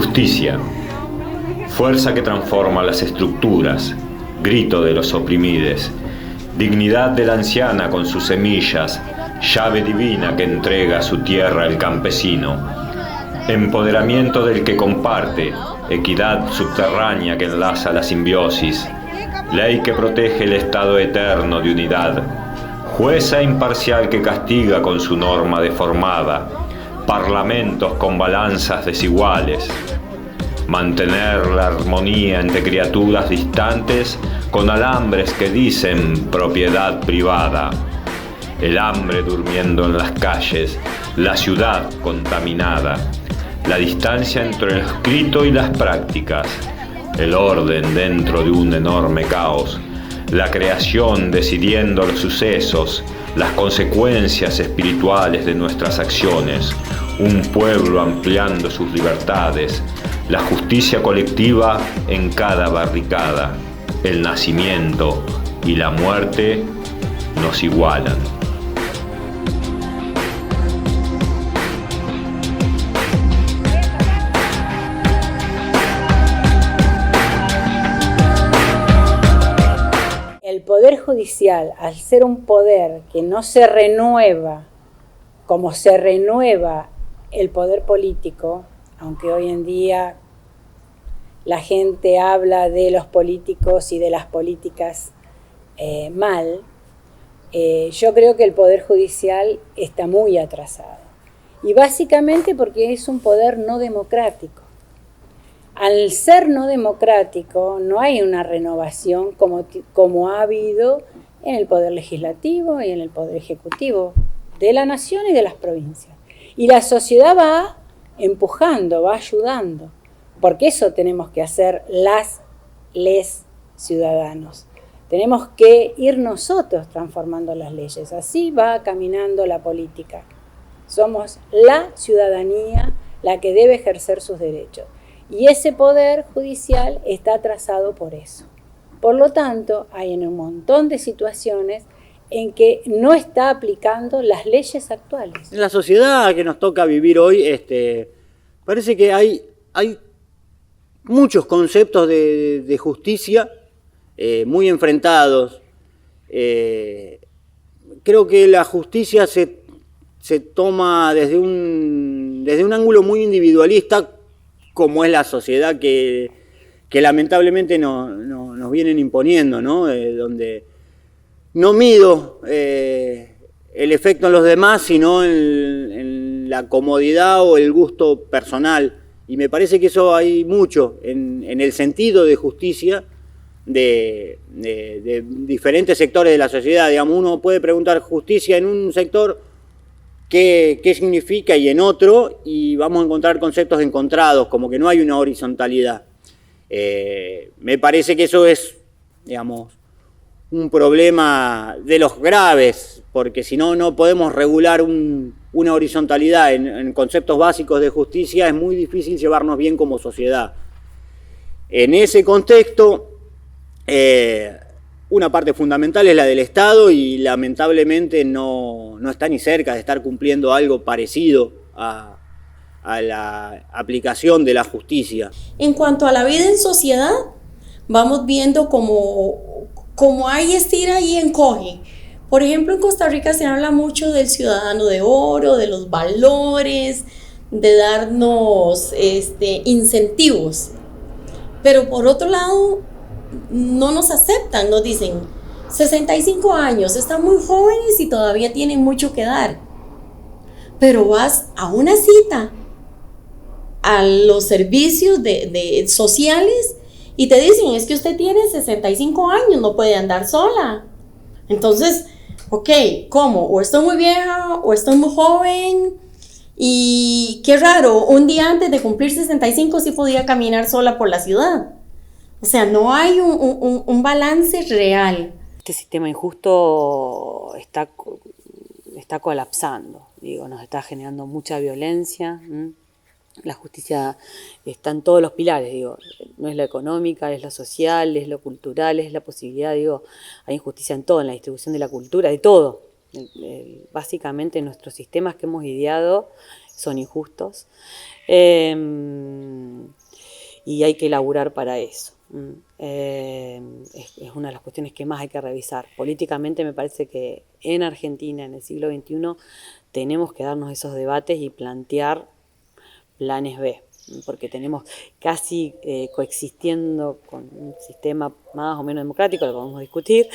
Justicia, fuerza que transforma las estructuras, grito de los oprimides, dignidad de la anciana con sus semillas, llave divina que entrega su tierra al campesino, empoderamiento del que comparte, equidad subterránea que enlaza la simbiosis, ley que protege el estado eterno de unidad, jueza imparcial que castiga con su norma deformada, parlamentos con balanzas desiguales, mantener la armonía entre criaturas distantes con alambres que dicen propiedad privada, el hambre durmiendo en las calles, la ciudad contaminada, la distancia entre lo escrito y las prácticas, el orden dentro de un enorme caos, la creación decidiendo los sucesos, las consecuencias espirituales de nuestras acciones, un pueblo ampliando sus libertades, la justicia colectiva en cada barricada, el nacimiento y la muerte nos igualan. El Poder Judicial, al ser un poder que no se renueva como se renueva el poder político, aunque hoy en día la gente habla de los políticos y de las políticas mal, yo creo que el Poder Judicial está muy atrasado. Y básicamente porque es un poder no democrático. Al ser no democrático, no hay una renovación como ha habido en el Poder Legislativo y en el Poder Ejecutivo de la nación y de las provincias. Y la sociedad va empujando, va ayudando, porque eso tenemos que hacer les ciudadanos. Tenemos que ir nosotros transformando las leyes, así va caminando la política. Somos la ciudadanía la que debe ejercer sus derechos. Y ese poder judicial está atrasado por eso. Por lo tanto, hay en un montón de situaciones en que no está aplicando las leyes actuales. En la sociedad que nos toca vivir hoy, parece que hay muchos conceptos de justicia muy enfrentados. Creo que la justicia se toma desde un ángulo muy individualista, como es la sociedad que lamentablemente nos vienen imponiendo, ¿no? Donde no mido el efecto en los demás, sino en la comodidad o el gusto personal. Y me parece que eso hay mucho en el sentido de justicia de diferentes sectores de la sociedad. Digamos, uno puede preguntar justicia en un sector, qué significa, y en otro, y vamos a encontrar conceptos encontrados, como que no hay una horizontalidad. Me parece que eso es, digamos, un problema de los graves, porque si no, no podemos regular una horizontalidad en conceptos básicos de justicia. Es muy difícil llevarnos bien como sociedad. En ese contexto, una parte fundamental es la del Estado, y lamentablemente no está ni cerca de estar cumpliendo algo parecido a la aplicación de la justicia. En cuanto a la vida en sociedad, vamos viendo como hay estira y encoge. Por ejemplo, en Costa Rica se habla mucho del ciudadano de oro, de los valores, de darnos incentivos. Pero por otro lado, no nos aceptan, nos dicen 65 años, están muy jóvenes y todavía tienen mucho que dar. Pero vas a una cita a los servicios sociales y te dicen, es que usted tiene 65 años, no puede andar sola. Entonces, ok, ¿cómo? O estoy muy vieja o estoy muy joven. Y qué raro, un día antes de cumplir 65 sí podía caminar sola por la ciudad. O sea, no hay un balance real. Este sistema injusto está colapsando, nos está generando mucha violencia. La justicia está en todos los pilares, no es la económica, es lo social, es lo cultural, es la posibilidad, hay injusticia en todo, en la distribución de la cultura, de todo. Básicamente nuestros sistemas que hemos ideado son injustos. y hay que laburar para eso. Es una de las cuestiones que más hay que revisar. Políticamente me parece que en Argentina, en el siglo XXI, tenemos que darnos esos debates y plantear planes B, porque tenemos casi coexistiendo con un sistema más o menos democrático, lo podemos discutir,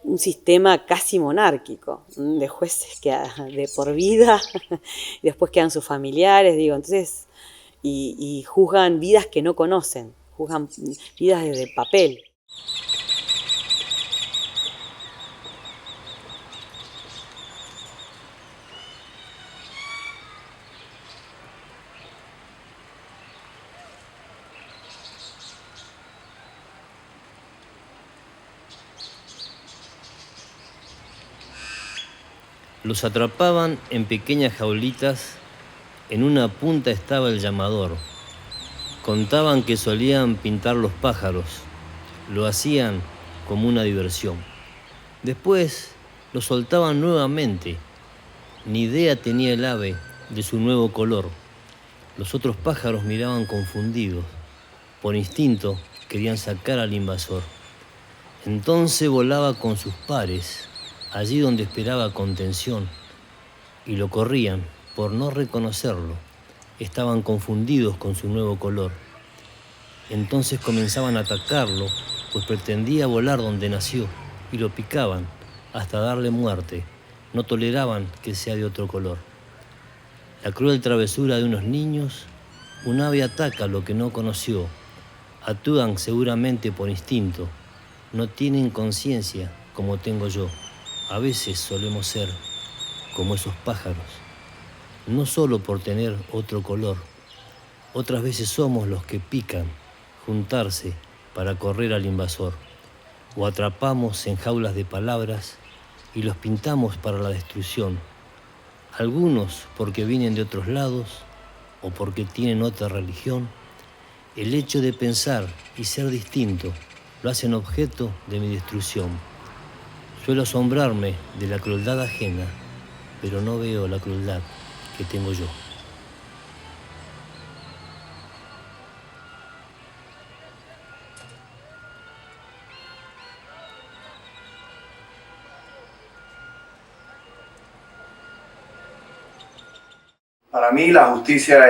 un sistema casi monárquico, de jueces que de por vida, y después quedan sus familiares, entonces, y juzgan vidas que no conocen, juzgan vidas desde papel. Los atrapaban en pequeñas jaulitas, en una punta estaba el llamador. Contaban que solían pintar los pájaros, lo hacían como una diversión. Después los soltaban nuevamente, ni idea tenía el ave de su nuevo color. Los otros pájaros miraban confundidos, por instinto querían sacar al invasor. Entonces volaba con sus pares, allí donde esperaba contención, y lo corrían por no reconocerlo. Estaban confundidos con su nuevo color. Entonces comenzaban a atacarlo, pues pretendía volar donde nació, y lo picaban hasta darle muerte. No toleraban que sea de otro color. La cruel travesura de unos niños, un ave ataca lo que no conoció. Actúan seguramente por instinto, no tienen conciencia como tengo yo. A veces solemos ser como esos pájaros, no solo por tener otro color. Otras veces somos los que pican, juntarse para correr al invasor, o atrapamos en jaulas de palabras y los pintamos para la destrucción. Algunos porque vienen de otros lados o porque tienen otra religión. El hecho de pensar y ser distinto lo hacen objeto de mi destrucción. Suelo asombrarme de la crueldad ajena, pero no veo la crueldad que tengo yo. Para mí la justicia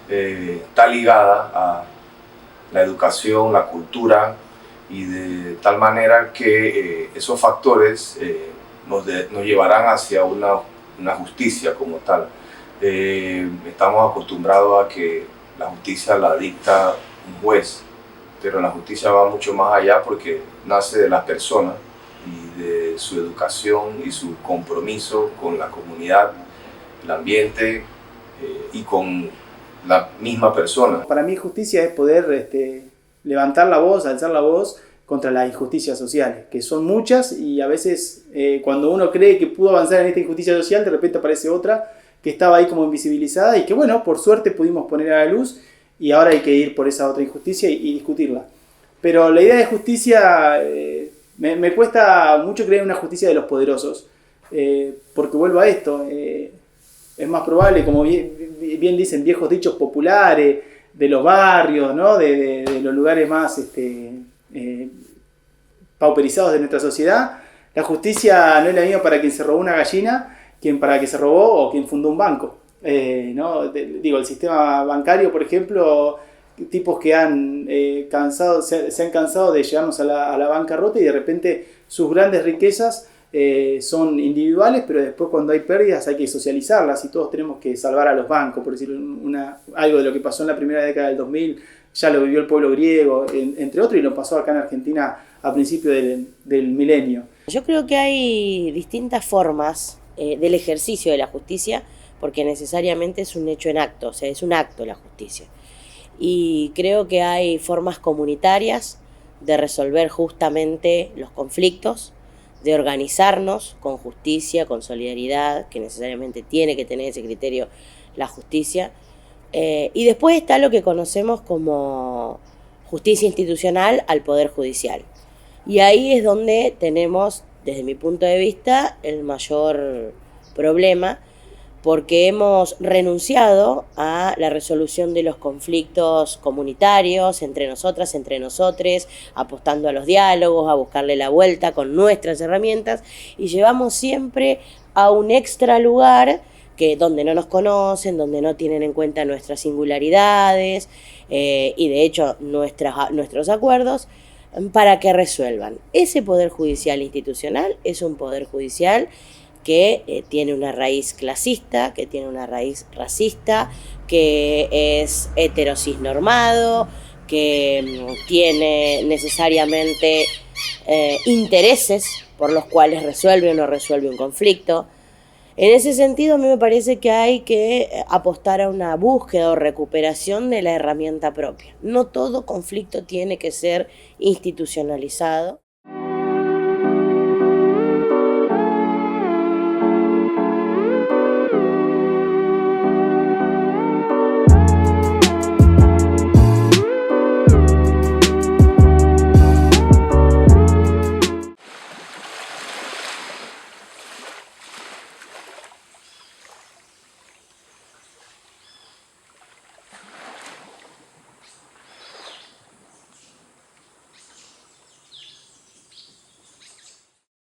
está ligada a la educación, la cultura, y de tal manera que esos factores nos llevarán hacia una justicia como tal. Estamos acostumbrados a que la justicia la dicta un juez, pero la justicia va mucho más allá porque nace de las personas y de su educación y su compromiso con la comunidad, el ambiente y con la misma persona. Para mí justicia es poder levantar la voz, alzar la voz contra las injusticias sociales, que son muchas, y a veces cuando uno cree que pudo avanzar en esta injusticia social, de repente aparece otra que estaba ahí como invisibilizada y que bueno, por suerte pudimos poner a la luz, y ahora hay que ir por esa otra injusticia y discutirla. Pero la idea de justicia, me cuesta mucho creer en una justicia de los poderosos, porque vuelvo a esto, es más probable, como bien dicen viejos dichos populares, de los barrios, ¿no? de los lugares más pauperizados de nuestra sociedad. La justicia no es la misma para quien se robó una gallina, quien para quien se robó o quien fundó un banco. ¿No? El sistema bancario, por ejemplo, tipos que se han cansado de llevarnos a la bancarrota, y de repente sus grandes riquezas son individuales, pero después cuando hay pérdidas hay que socializarlas, y todos tenemos que salvar a los bancos, por decir algo de lo que pasó en la primera década del 2000, ya lo vivió el pueblo griego, entre otros, y lo pasó acá en Argentina a principios del milenio. Yo creo que hay distintas formas del ejercicio de la justicia, porque necesariamente es un hecho en acto, o sea, es un acto la justicia. Y creo que hay formas comunitarias de resolver justamente los conflictos, de organizarnos con justicia, con solidaridad, que necesariamente tiene que tener ese criterio la justicia. Y después está lo que conocemos como justicia institucional al Poder Judicial. Y ahí es donde tenemos, desde mi punto de vista, el mayor problema, porque hemos renunciado a la resolución de los conflictos comunitarios entre nosotras, entre nosotres, apostando a los diálogos, a buscarle la vuelta con nuestras herramientas, y llevamos siempre a un extra lugar donde no nos conocen, donde no tienen en cuenta nuestras singularidades y de hecho nuestros acuerdos, para que resuelvan. Ese poder judicial institucional es un poder judicial que tiene una raíz clasista, que tiene una raíz racista, que es heterocisnormado, que tiene necesariamente intereses por los cuales resuelve o no resuelve un conflicto. En ese sentido, a mí me parece que hay que apostar a una búsqueda o recuperación de la herramienta propia. No todo conflicto tiene que ser institucionalizado.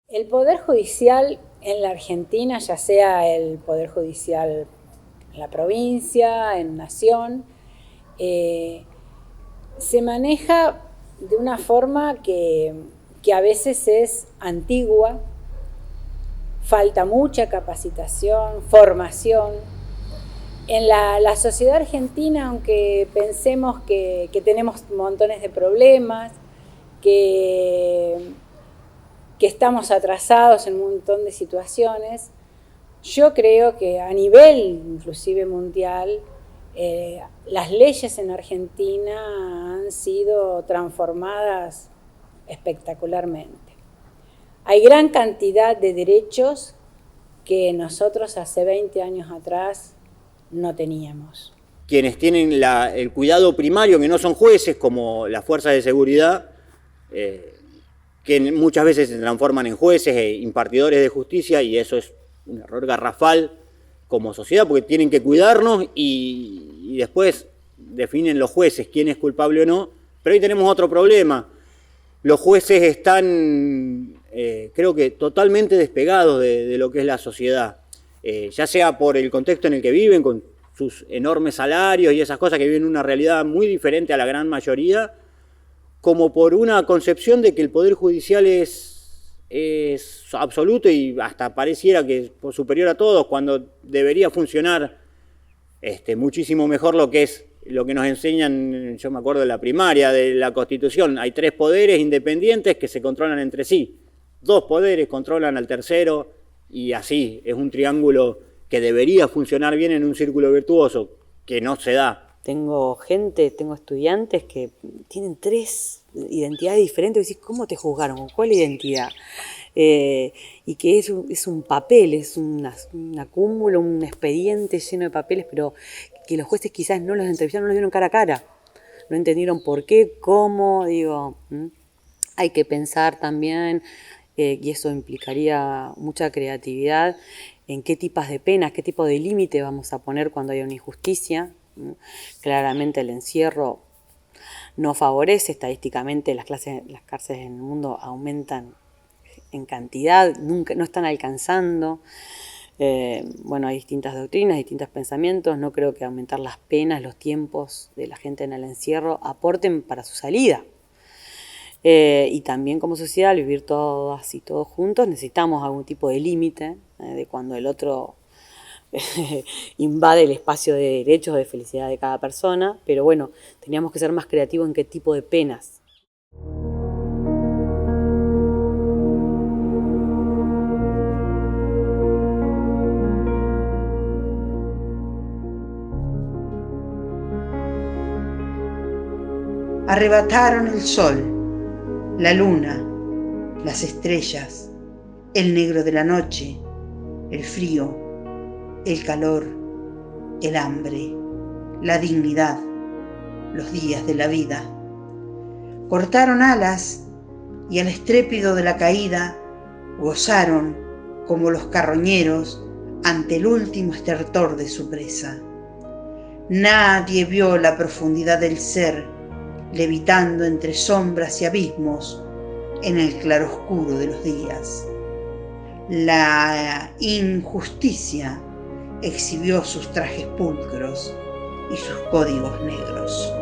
El Poder Judicial en la Argentina, ya sea el Poder Judicial en la provincia, en nación, se maneja de una forma que a veces es antigua, falta mucha capacitación, formación. En la sociedad argentina, aunque pensemos que tenemos montones de problemas, que estamos atrasados en un montón de situaciones, yo creo que a nivel inclusive mundial, las leyes en Argentina han sido transformadas espectacularmente. Hay gran cantidad de derechos que nosotros hace 20 años atrás no teníamos. Quienes tienen el cuidado primario, que no son jueces, como las fuerzas de seguridad, que muchas veces se transforman en jueces e impartidores de justicia, y eso es un error garrafal como sociedad, porque tienen que cuidarnos y después definen los jueces quién es culpable o no. Pero hoy tenemos otro problema. Los jueces están, creo que, totalmente despegados de lo que es la sociedad, ya sea por el contexto en el que viven, con sus enormes salarios y esas cosas, que viven una realidad muy diferente a la gran mayoría, como por una concepción de que el Poder Judicial es absoluto y hasta pareciera que es superior a todos, cuando debería funcionar muchísimo mejor lo que nos enseñan. Yo me acuerdo de la primaria, de la Constitución. Hay 3 poderes independientes que se controlan entre sí. 2 poderes controlan al tercero, y así es un triángulo que debería funcionar bien en un círculo virtuoso, que no se da. Tengo estudiantes que tienen 3 identidades diferentes, y decís, ¿cómo te juzgaron? ¿Con cuál identidad? Y que es un papel, es un acúmulo, un expediente lleno de papeles, pero que los jueces quizás no los entrevistaron, no los vieron cara a cara, no entendieron por qué, cómo, hay que pensar también, y eso implicaría mucha creatividad, en qué tipos de penas, qué tipo de límite vamos a poner cuando haya una injusticia. Claramente el encierro no favorece, estadísticamente las cárceles en el mundo aumentan en cantidad, no están alcanzando. Hay distintas doctrinas, distintos pensamientos. No creo que aumentar las penas, los tiempos de la gente en el encierro aporten para su salida. Y también como sociedad, al vivir todas y todos juntos, necesitamos algún tipo de límite de cuando el otro invade el espacio de derechos, de felicidad de cada persona, pero bueno, teníamos que ser más creativos en qué tipo de penas. Arrebataron el sol, la luna, las estrellas, el negro de la noche, el frío, el calor, el hambre, la dignidad, los días de la vida. Cortaron alas y al estrépito de la caída gozaron, como los carroñeros, ante el último estertor de su presa. Nadie vio la profundidad del ser levitando entre sombras y abismos en el claroscuro de los días. La injusticia exhibió sus trajes pulcros y sus códigos negros.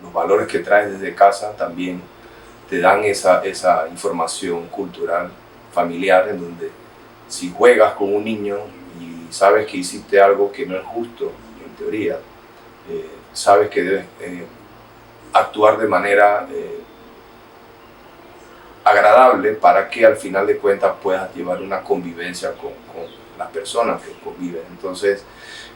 Los valores que traes desde casa también te dan esa información cultural, familiar, en donde si juegas con un niño y sabes que hiciste algo que no es justo, en teoría, sabes que debes actuar de manera agradable para que al final de cuentas puedas llevar una convivencia con las personas que conviven. Entonces,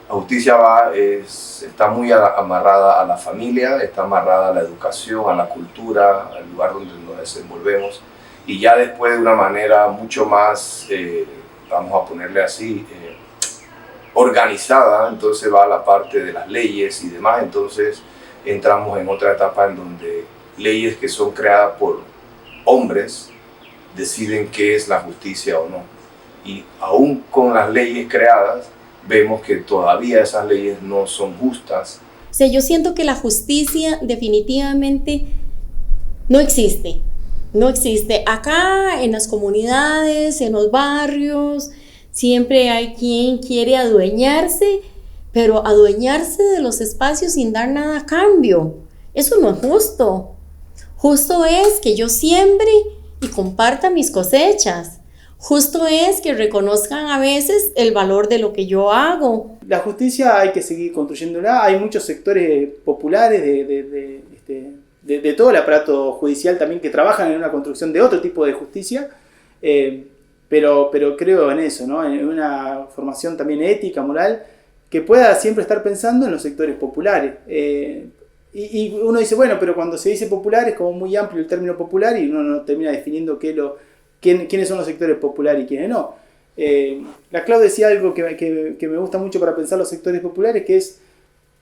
la justicia está muy amarrada a la familia, está amarrada a la educación, a la cultura, al lugar donde nos desenvolvemos, y ya después de una manera mucho más, vamos a ponerle así, organizada, entonces va a la parte de las leyes y demás. Entonces entramos en otra etapa en donde leyes que son creadas por hombres deciden qué es la justicia o no. Y aún con las leyes creadas, vemos que todavía esas leyes no son justas. O sea, yo siento que la justicia definitivamente no existe. No existe. Acá en las comunidades, en los barrios, siempre hay quien quiere adueñarse, pero adueñarse de los espacios sin dar nada a cambio. Eso no es justo. Justo es que yo siembre y comparta mis cosechas. Justo es que reconozcan a veces el valor de lo que yo hago. La justicia hay que seguir construyéndola. Hay muchos sectores populares de todo el aparato judicial también que trabajan en una construcción de otro tipo de justicia, pero creo en eso, ¿no? En una formación también ética, moral, que pueda siempre estar pensando en los sectores populares. Y uno dice, bueno, pero cuando se dice popular es como muy amplio el término popular y uno no termina definiendo quiénes son los sectores populares y quiénes no. La Clau decía algo que me gusta mucho para pensar los sectores populares, que es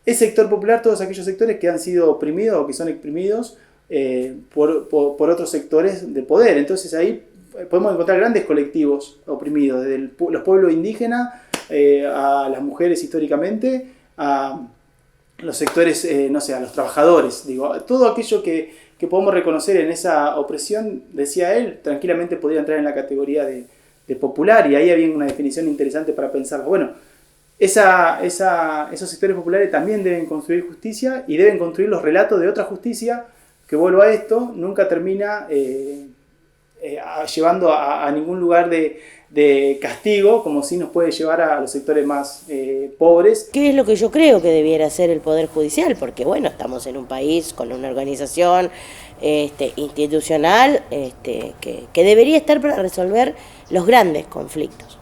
el sector popular, todos aquellos sectores que han sido oprimidos o que son exprimidos por otros sectores de poder. Entonces ahí podemos encontrar grandes colectivos oprimidos, desde los pueblos indígenas a las mujeres históricamente, a los sectores, a los trabajadores. Digo, todo aquello que podemos reconocer en esa opresión, decía él, tranquilamente podría entrar en la categoría de popular, y ahí había una definición interesante para pensarlo. Bueno, esos sectores populares también deben construir justicia y deben construir los relatos de otra justicia que, vuelvo a esto, nunca termina llevando a ningún lugar de castigo, como sí nos puede llevar a los sectores más pobres. ¿Qué es lo que yo creo que debiera hacer el Poder Judicial? Porque bueno, estamos en un país con una organización institucional que debería estar para resolver los grandes conflictos,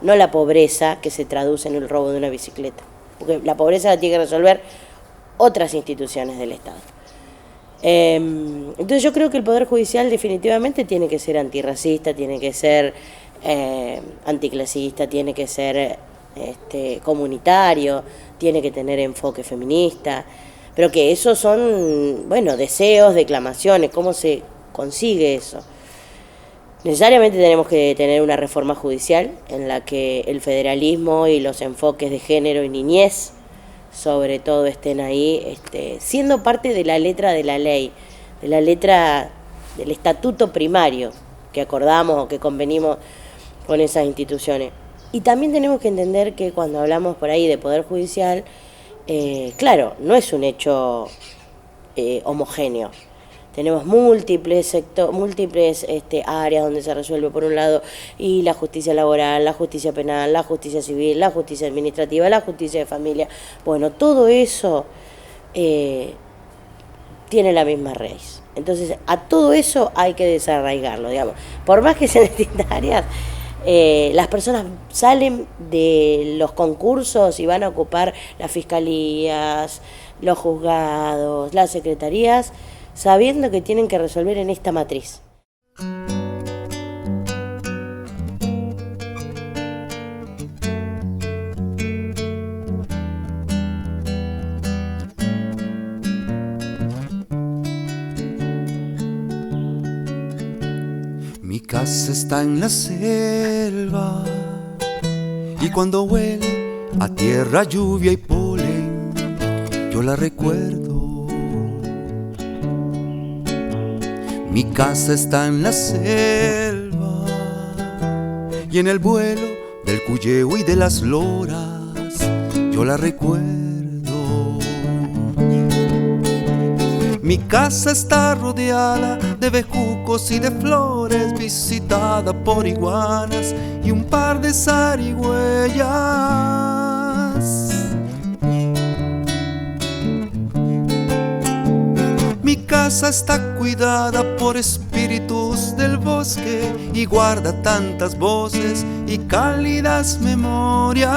no la pobreza que se traduce en el robo de una bicicleta, porque la pobreza la tiene que resolver otras instituciones del Estado. Entonces yo creo que el Poder Judicial definitivamente tiene que ser antirracista, tiene que ser anticlasista, tiene que ser comunitario, tiene que tener enfoque feminista, pero que esos son, deseos, declamaciones. ¿Cómo se consigue eso? Necesariamente tenemos que tener una reforma judicial en la que el federalismo y los enfoques de género y niñez, sobre todo, estén ahí, siendo parte de la letra de la ley, de la letra del estatuto primario que acordamos o que convenimos con esas instituciones. Y también tenemos que entender que cuando hablamos por ahí de Poder Judicial, claro, no es un hecho homogéneo. Tenemos múltiples áreas donde se resuelve, por un lado, y la justicia laboral, la justicia penal, la justicia civil, la justicia administrativa, la justicia de familia. Bueno, todo eso tiene la misma raíz. Entonces, a todo eso hay que desarraigarlo, digamos. Por más que sean distintas áreas, las personas salen de los concursos y van a ocupar las fiscalías, los juzgados, las secretarías, sabiendo que tienen que resolver en esta matriz. casa está en la selva y cuando huele a tierra, lluvia y polen, yo la recuerdo. Mi casa está en la selva y en el vuelo del cuyeo y de las loras, yo la recuerdo. Mi casa está rodeada de bejucos y de flores, visitada por iguanas y un par de zarigüeyas. Mi casa está cuidada por espíritus del bosque y guarda tantas voces y cálidas memorias.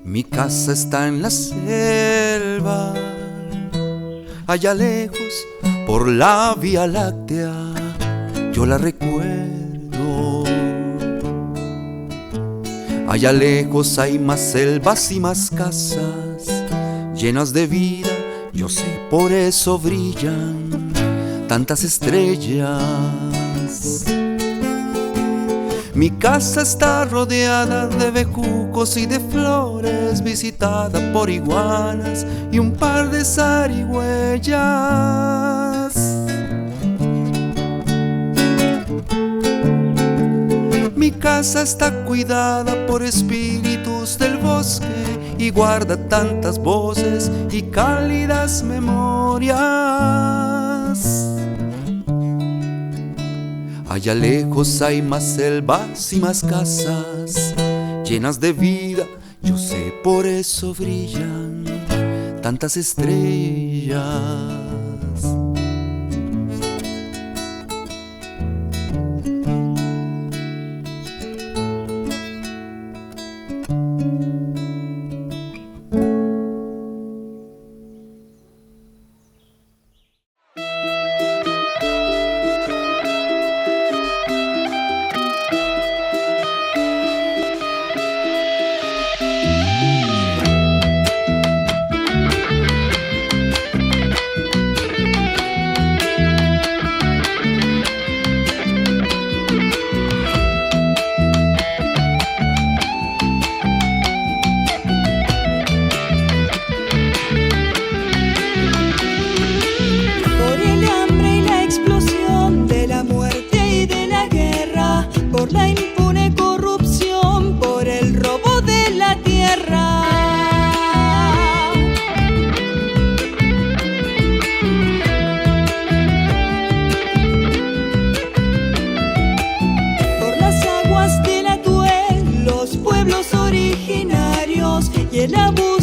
Mi casa está en la selva, allá lejos por la Vía Láctea, yo la recuerdo. Allá lejos hay más selvas y más casas, llenas de vida, yo sé, por eso brillan tantas estrellas. Mi casa está rodeada de bejucos y de flores, visitada por iguanas y un par de zarigüeyas. Mi casa está cuidada por espíritus del bosque y guarda tantas voces y cálidas memorias. Allá lejos hay más selvas y más casas, llenas de vida, yo sé, por eso brillan tantas estrellas. Y el abuso